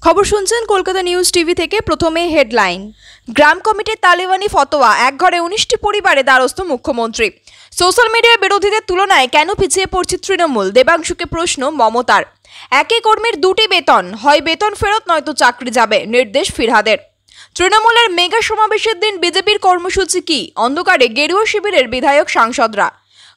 খবর শুনছেন Kolkata news TV থেকে। প্রথমে হেডলাইন। গ্রাম কমিটির তালিবানি ফতোয়া, এক ঘরে 19টি পরিবারে দ্বারস্থ মুখ্যমন্ত্রী। সোশ্যাল মিডিয়ার বিরোধীদের তুলনায় কেন পিছিয়ে পড়ছে তৃণমূল, দেবাংশুকে প্রশ্ন মমতার। একই কর্মীর দুটি বেতন, হয় বেতন ফেরত নয়তো চাকরি যাবে, নির্দেশ ফিরহাদের। তৃণমূলের মেগা সমাবেশের দিন বিজেপির কর্মসূচি কি, অন্ধকারে গেরুয়া শিবিরের বিধায়ক সাংসদরা।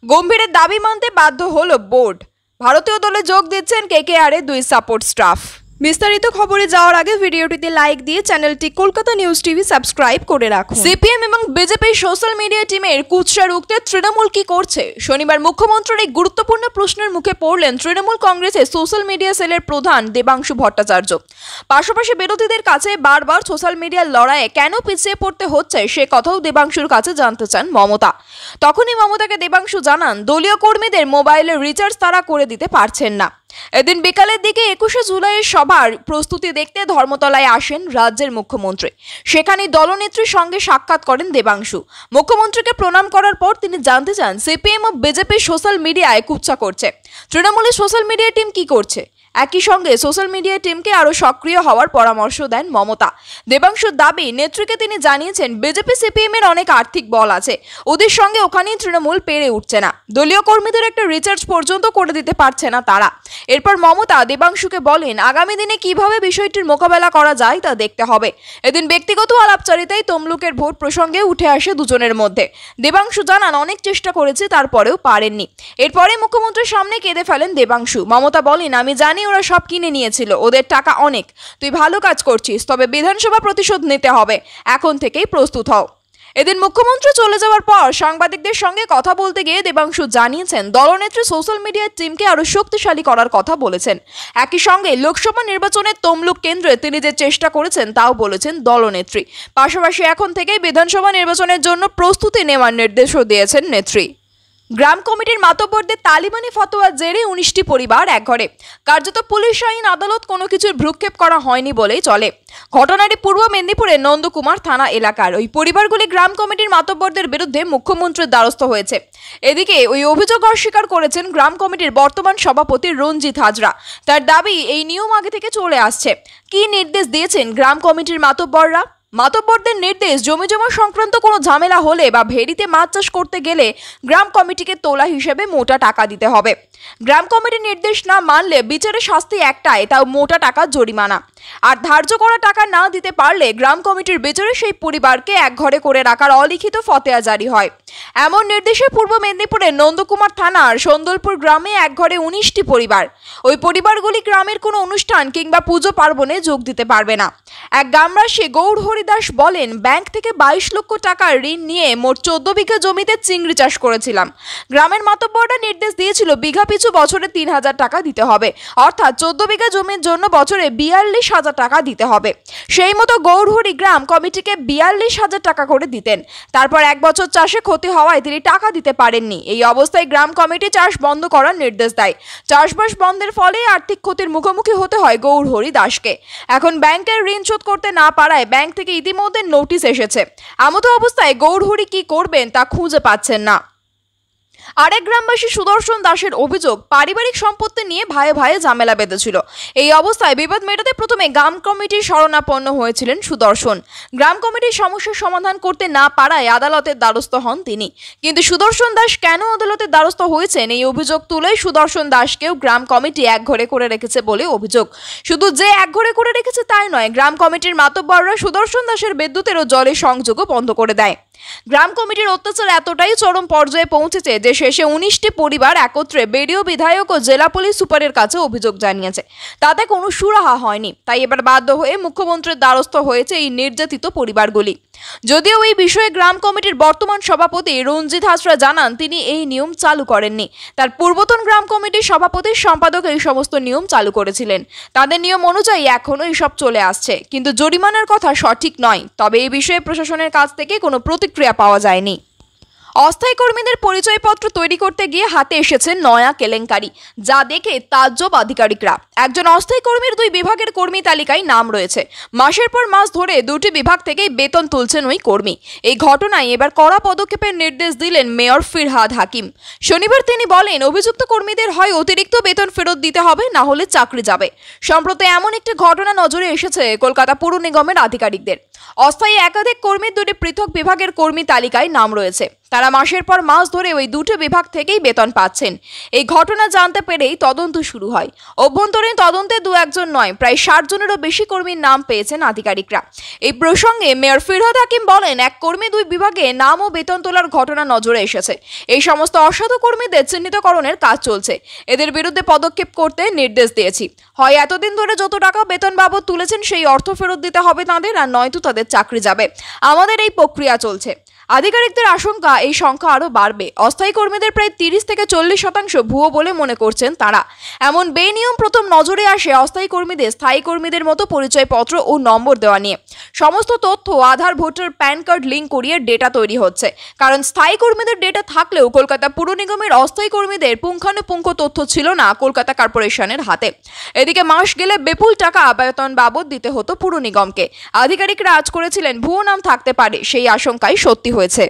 গম্ভীরের দাবি মানতে বাধ্য হল বোর্ড। ভারতীয় দলে যোগ দিচ্ছেন কেকেআরের 2 সাপোর্ট স্টাফ। বিস্তারিত খবরে যাওয়ার আগে ভিডিওটিতে লাইক দিয়ে চ্যানেলটি কলকাতা নিউজ টিভি সাবস্ক্রাইব করে রাখুন। সিপিএম এবং বিজেপির সোশ্যাল মিডিয়া টিমের কুৎসা রুখতে তৃণমূল কি করছে? শনিবার মুখ্যমন্ত্রীর এই গুরুত্বপূর্ণ প্রশ্নের মুখে পড়লেন তৃণমূল কংগ্রেসের সোশ্যাল মিডিয়া সেলের প্রধান দেবাংশু ভট্টাচার্য। পাশাপাশি বিরোধীদের কাছে বারবার সোশ্যাল মিডিয়ার লড়াইয়ে কেন পিছিয়ে পড়তে হচ্ছে সে কথাও দেবাংশুর কাছে জানতে চান মমতা। তখনই মমতাকে দেবাংশু জানান, দলীয় কর্মীদের মোবাইলের রিচার্জ তারা করে দিতে পারছেন না। এদিন বিকালের দিকে 21শে জুলাইয়ের সভার প্রস্তুতি দেখতে ধর্মতলায় আসেন রাজ্যের মুখ্যমন্ত্রী। সেখানে দলনেত্রীর সঙ্গে সাক্ষাৎ করেন দেবাংশু। মুখ্যমন্ত্রীকে প্রণাম করার পর তিনি জানতে চান সিপিএম ও বিজেপির সোশ্যাল মিডিয়ায় কুৎসা করছে, তৃণমূলের সোশ্যাল মিডিয়া টিম কি করছে। একই সঙ্গে সোশ্যাল মিডিয়া টিমকে আরও সক্রিয় হওয়ার পরামর্শ দেন মমতা। দেবাংশুর দাবি, নেত্রীকে তিনি জানিয়েছেন বিজেপি সিপিএম এর অনেক আর্থিক বল আছে, ওদের সঙ্গে ওখানেই তৃণমূল পেরে উঠছে না, দলীয় কর্মীদের একটা রিচার্জ পর্যন্ত করে দিতে পারছে না তারা। এরপর মমতা দেবাংশুকে বলেন, আগামী দিনে কিভাবে বিষয়টির মোকাবেলা করা যায় তা দেখতে হবে। এদিন ব্যক্তিগত আলাপচারিতায় তমলুকের ভোট প্রসঙ্গে উঠে আসে দুজনের মধ্যে। দেবাংশু জানান, অনেক চেষ্টা করেছে তারপরেও পারেননি। এরপরে মুখ্যমন্ত্রীর সামনে কেঁদে ফেলেন দেবাংশু। মমতা বলেন, আমি জানি ওরা সব কিনে নিয়েছিল, ওদের টাকা অনেক, তুই ভালো কাজ করছিস, তবে বিধানসভা প্রতিশোধ নিতে হবে, এখন থেকেই প্রস্তুত হও। এদিন মুখ্যমন্ত্রী চলে যাওয়ার পর সাংবাদিকদের সঙ্গে কথা বলতে গিয়ে দেবাংশু জানিয়েছেন দলনেত্রী সোশ্যাল মিডিয়ার টিমকে আরো শক্তিশালী করার কথা বলেছেন। একই সঙ্গে লোকসভা নির্বাচনের তমলুক কেন্দ্রে তিনি যে চেষ্টা করেছেন তাও বলেছেন দলনেত্রী। পাশাপাশি এখন থেকেই বিধানসভা নির্বাচনের জন্য প্রস্তুতি নেওয়ার নির্দেশও দিয়েছেন নেত্রী। গ্রাম কমিটির মাতব্বরদের তালিবানি ফতোয়ার জেরে 19টি পরিবার একঘরে। কার্যত পুলিশ আইন আদালত কোনো কিছুর ভ্রুক্ষেপ করা হয়নি বলেই চলে। ঘটনাটি পূর্ব মেদিনীপুরের নন্দকুমার থানা এলাকার। ওই পরিবারগুলি গ্রাম কমিটির মাতব্বরদের বিরুদ্ধে মুখ্যমন্ত্রীর দ্বারস্থ হয়েছে। এদিকে ওই অভিযোগ অস্বীকার করেছেন গ্রাম কমিটির বর্তমান সভাপতি রঞ্জিত হাজরা। তার দাবি, এই নিয়ম আগে থেকে চলে আসছে। কি নির্দেশ দিয়েছেন গ্রাম কমিটির মাতব্বররা? মাতব্বরদের নির্দেশ, জমি জমা সংক্রান্ত কোনো ঝামেলা হলে বা ভেড়িতে মাছ চাষ করতে গেলে গ্রাম কমিটিকে তোলা হিসেবে মোটা টাকা দিতে হবে। গ্রাম কমিটির নির্দেশ না মানলে বিচারের শাস্তি একটাই, তাও মোটা টাকা জরিমানা। আর ধার্য করা টাকা না দিতে পারলে গ্রাম কমিটির বিচারে সেই পরিবারকে একঘরে করে রাখার অলিখিত ফতেয়া জারি হয়। এমন নির্দেশে পূর্ব মেদিনীপুরের নন্দকুমার থানার সন্দলপুর গ্রামে একঘরে 19টি পরিবার। ওই পরিবারগুলি গ্রামের কোনো অনুষ্ঠান কিংবা পুজো পার্বণে যোগ দিতে পারবে না। এক গ্রামবাসী গৌড় হরিদাস বলেন, ব্যাংক থেকে 22 লক্ষ টাকার ঋণ নিয়ে মোট 14 বিঘা জমিতে চিংড়ি চাষ করেছিলাম। গ্রামের মাতব্বররা নির্দেশ দিয়েছিল বিঘা পিছু বছরে 3000 টাকা দিতে হবে, অর্থাৎ 14 বিঘা জমির জন্য বছরে 42,000 টাকা দিতে হবে। সেই মতো গৌড়হরি গ্রাম কমিটিকে 42,000 টাকা করে দিতেন। তারপর 1 বছর চাষে ক্ষতি হওয়ায় তিনি টাকা দিতে পারেননি। এই অবস্থায় গ্রাম কমিটি চাষ বন্ধ করার নির্দেশ দেয়। চাষবাস বন্ধের ফলে আর্থিক ক্ষতির মুখোমুখি হতে হয় গৌড়হরি দাসকে। এখন ব্যাংকের ঋণ শোধ করতে না পারায় ব্যাংক থেকে ইতিমধ্যে নোটিশ এসেছে। এমতো অবস্থায় গৌড়হরি কি করবেন তা খুঁজে পাচ্ছেন না। আরেক গ্রামবাসী সুদর্শন দাসের অভিযোগ, পারিবারিক সম্পত্তি নিয়ে ভাইয়ে ভাইয়ে ঝামেলা বেঁধেছিল। এই অবস্থায় বিবাদ মেটাতে প্রথমে গ্রাম কমিটির শরণাপন্ন হয়েছিলেন সুদর্শন। গ্রাম কমিটির সমস্যার সমাধান করতে না পারায় আদালতের দ্বারস্থ হন তিনি। কিন্তু সুদর্শন দাস কেন আদালতের দ্বারস্থ হয়েছেন, এই অভিযোগ তুলে সুদর্শন দাসকেও গ্রাম কমিটি একঘরে করে রেখেছে বলে অভিযোগ। শুধু যে একঘরে করে রেখেছে তাই নয়, গ্রাম কমিটির মাতব্বররা সুদর্শন দাসের বিদ্যুতের ও জলের সংযোগও বন্ধ করে দেয়। গ্রাম কমিটির অত্যাচার এতটাই চরম পর্যায়ে পৌঁছেছে যে শেষে 19টি পরিবার একত্রে বিডিও, বিধায়ক ও জেলা পুলিশ সুপারের কাছে অভিযোগ জানিয়েছে। তাতে কোনো সুরাহা হয়নি। তাই এবার বাধ্য হয়ে মুখ্যমন্ত্রীর দ্বারস্থ হয়েছে এই নির্যাতিত পরিবারগুলি। যদিও এই বিষয়ে গ্রাম কমিটির বর্তমান সভাপতি রঞ্জিত হাজরা জানান, তিনি এই নিয়ম চালু করেননি। তার পূর্বতন গ্রাম কমিটির সভাপতির সম্পাদক এই সমস্ত নিয়ম চালু করেছিলেন। তাদের নিয়ম অনুযায়ী এখনও এইসব চলে আসছে, কিন্তু জরিমানার কথা সঠিক নয়। তবে এই বিষয়ে প্রশাসনের কাছ থেকে কোনো প্রতিক্রিয়া পাওয়া যায়নি। অস্থায়ী কর্মীদের পরিচয়পত্র তৈরি করতে গিয়ে হাতে এসেছে নয়া কেলেঙ্কারি, যা দেখে তাজ্জব আধিকারিকরা। একজন অস্থায়ী কর্মীর 2 বিভাগের কর্মী তালিকায় নাম রয়েছে। মাসের পর মাস ধরে 2টি বিভাগ থেকেই বেতন তুলছেন ওই কর্মী। এই ঘটনায় এবার কড়া পদক্ষেপের নির্দেশ দিলেন মেয়র ফিরহাদ হাকিম। শনিবার তিনি বলেন, অভিযুক্ত কর্মীদের হয় অতিরিক্ত বেতন ফেরত দিতে হবে, না হলে চাকরি যাবে। সম্প্রতি এমন একটি ঘটনা নজরে এসেছে কলকাতা পুর নিগমের আধিকারিকদের। অস্থায়ী একাধিক কর্মীর 2টি পৃথক বিভাগের কর্মী তালিকায় নাম রয়েছে। তারা মাসের পর মাস ধরে ওই 2টি বিভাগ থেকেই বেতন পাচ্ছেন। এই ঘটনা জানতে পেরেই তদন্ত শুরু হয়। অভ্যন্তরীণ তদন্তে 2-1 নয়, প্রায় 60 জনেরও বেশি কর্মীর নাম পেয়েছেন আধিকারিকরা। এই প্রসঙ্গে মেয়র ফিরহাদ হাকিম বলেন, এক কর্মী 2 বিভাগে নাম ও বেতন তোলার ঘটনা নজরে এসেছে। এই সমস্ত অসাধু কর্মীদের চিহ্নিতকরণের কাজ চলছে। এদের বিরুদ্ধে পদক্ষেপ করতে নির্দেশ দিয়েছি। হয় এতদিন ধরে যত টাকা বেতন বাবদ তুলেছেন সেই অর্থ ফেরত দিতে হবে তাদের, আর নয়তো তাদের চাকরি যাবে। আমাদের এই প্রক্রিয়া চলছে। আধিকারিকদের আশঙ্কা এই সংখ্যা আরও বাড়বে। অস্থায়ী কর্মীদের প্রায় 30 থেকে 40% ভুয়ো বলে মনে করছেন তারা। এমন বেনিয়ম প্রথম নজরে আসে অস্থায়ী কর্মীদের স্থায়ী কর্মীদের মতো পরিচয়পত্র ও নম্বর দেওয়া নিয়ে। সমস্ত তথ্য আধার, ভোটার, প্যান কার্ড লিঙ্ক করিয়ে ডেটা তৈরি হচ্ছে। কারণ স্থায়ী কর্মীদের ডেটা থাকলেও কলকাতা পুর নিগমের অস্থায়ী কর্মীদের পুঙ্খানুপুঙ্খ তথ্য ছিল না কলকাতা কর্পোরেশনের হাতে। এদিকে মাস গেলে বিপুল টাকা বেতন বাবদ দিতে হতো পুর নিগমকে। আধিকারিকরা আজ করেছিলেন ভুয়ো নাম থাকতে পারে, সেই আশঙ্কাই সত্যি হয়েছে।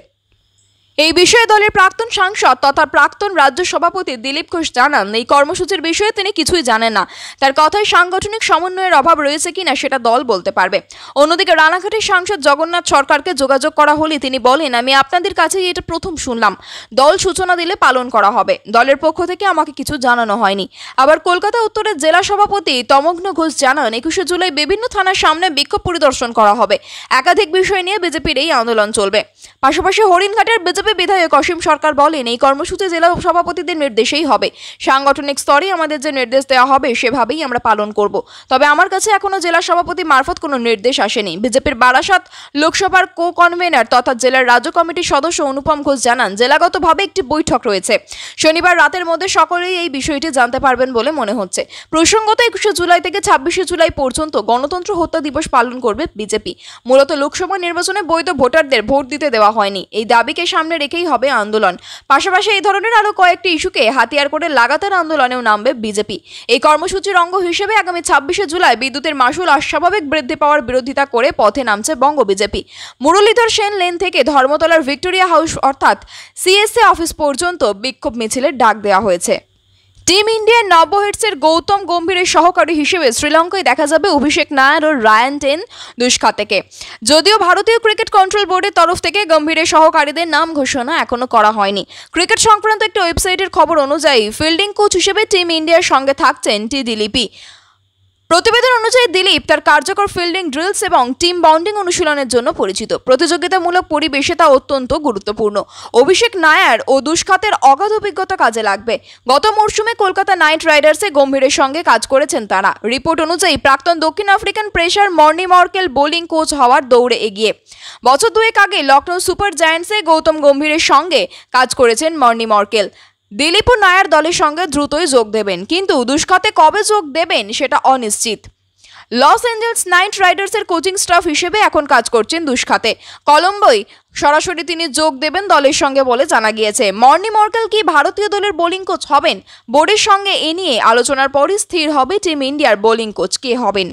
এই বিষয়ে দলের প্রাক্তন সাংসদ তথা প্রাক্তন রাজ্য সভাপতি দিলীপ ঘোষ জানান, এই কর্মসূচির বিষয়ে তিনি কিছুই জানেন না। তার কথায় সাংগঠনিক সমন্বয়ের অভাব রয়েছে কিনা সেটা দল বলতে পারবে। অন্যদিকে রানাঘাটের সাংসদ জগন্নাথ সরকারকে যোগাযোগ করা হলে তিনি বলেন, আমি আপনাদের কাছেই এটা প্রথম শুনলাম। দল সূচনা দিলে পালন করা হবে। দলের পক্ষ থেকে আমাকে কিছু জানানো হয়নি। আবার কলকাতা উত্তরের জেলা সভাপতি তমগ্ন ঘোষ জানান, 21শে জুলাই বিভিন্ন থানার সামনে বিক্ষোভ পরিদর্শন করা হবে। একাধিক বিষয় নিয়ে বিজেপির এই আন্দোলন চলবে। পাশাপাশি হরিণঘাটের বিজেপি বিধায়ক অসীম সরকার বলেন, এই কর্মসূচি জেলা সভাপতিদের নির্দেশেই হবে। সাংগঠনিক স্তরে আমাদের যে নির্দেশ দেওয়া হবে সেভাবেই আমরা পালন করব। তবে আমার কাছে এখনো জেলা সভাপতি মারফত কোনো নির্দেশ আসেনি। বিজেপির বারাসাত লোকসভার কো-কনভেনার তথা জেলার রাজ্য কমিটির সদস্য অনুপম ঘোষ জানান, জেলাগতভাবে একটি বৈঠক রয়েছে। শনিবার রাতের মধ্যে সকলেই এই বিষয়টি জানতে পারবেন বলে মনে হচ্ছে। প্রসঙ্গত 21শে জুলাই থেকে 26শে জুলাই পর্যন্ত গণতন্ত্র হত্যা দিবস পালন করবে বিজেপি। মূলত লোকসভা নির্বাচনে বৈধ ভোটারদের ভোট দিতে দেওয়া হয়নি, এই দাবিকে সামনে রেখেই হবে আন্দোলন। পাশাপাশি এই ধরনের আরো কয়েকটি ইস্যুকে হাতিয়ার করে লাগাতার আন্দোলনেও নামবে বিজেপি। এই কর্মসূচির অঙ্গ হিসেবে আগামী 26শে জুলাই বিদ্যুতের মাশুল অস্বাভাবিক বৃদ্ধি পাওয়ার বিরোধিতা করে পথে নামছে বঙ্গ বিজেপি। মুরলীধর সেন লেন থেকে ধর্মতলার ভিক্টোরিয়া হাউস অর্থাৎ সিএসএ অফিস পর্যন্ত বিক্ষোভ মিছিলের ডাক দেওয়া হয়েছে। টিম ইন্ডিয়ার নবহিটসের গৌতম গম্ভীরের সহকারী হিসেবে শ্রীলঙ্কায় দেখা যাবে অভিষেক নায়ার ও রায়ান দুষ্কাতেকে। যদিও ভারতীয় ক্রিকেট কন্ট্রোল বোর্ডের তরফ থেকে গম্ভীরের সহকারীদের নাম ঘোষণা এখনো করা হয়নি। ক্রিকেট সংক্রান্ত একটি ওয়েবসাইটের খবর অনুযায়ী ফিল্ডিং কোচ হিসেবে টিম ইন্ডিয়ার সঙ্গে থাকছেন দিলীপই। প্রতিবেদন অনুযায়ী দিলীপ তার কার্যকর ফিল্ডিং ড্রিলস এবং টিম বাউন্ডিং অনুশীলনের জন্য পরিচিত। প্রতিযোগিতামূলক পরিবেশে তা অত্যন্ত গুরুত্বপূর্ণ। অভিষেক নায়ার ও দুষ্কাতের অগাধ অভিজ্ঞতা কাজে লাগবে। গত মরশুমে কলকাতা নাইট রাইডার্সে গম্ভীরের সঙ্গে কাজ করেছেন তারা। রিপোর্ট অনুযায়ী প্রাক্তন দক্ষিণ African pacer Morne Morkel bowling coach হওয়ার দৌড়ে এগিয়ে। বছর 2 আগে লখনৌ সুপার জায়ান্টসে গৌতম গম্ভীরের সঙ্গে কাজ করেছেন মর্নি মর্কেল। দিলীপ ও নায়ার দলের সঙ্গে দ্রুতই যোগ দেবেন, কিন্তু দুষ্কাতে কবে যোগ দেবেন সেটা অনিশ্চিত। লস অ্যাঞ্জেলস নাইট রাইডার্সের কোচিং স্টাফ হিসেবে এখন কাজ করছেন দুষ্কাতে। কলম্বোয় সরাসরি তিনি যোগ দেবেন দলের সঙ্গে বলে জানা গিয়েছে। মর্নি মর্কেল কি ভারতীয় দলের বোলিং কোচ হবেন? বোর্ডের সঙ্গে এ নিয়ে আলোচনার পরই স্থির হবে টিম ইন্ডিয়ার বোলিং কোচ কে হবেন।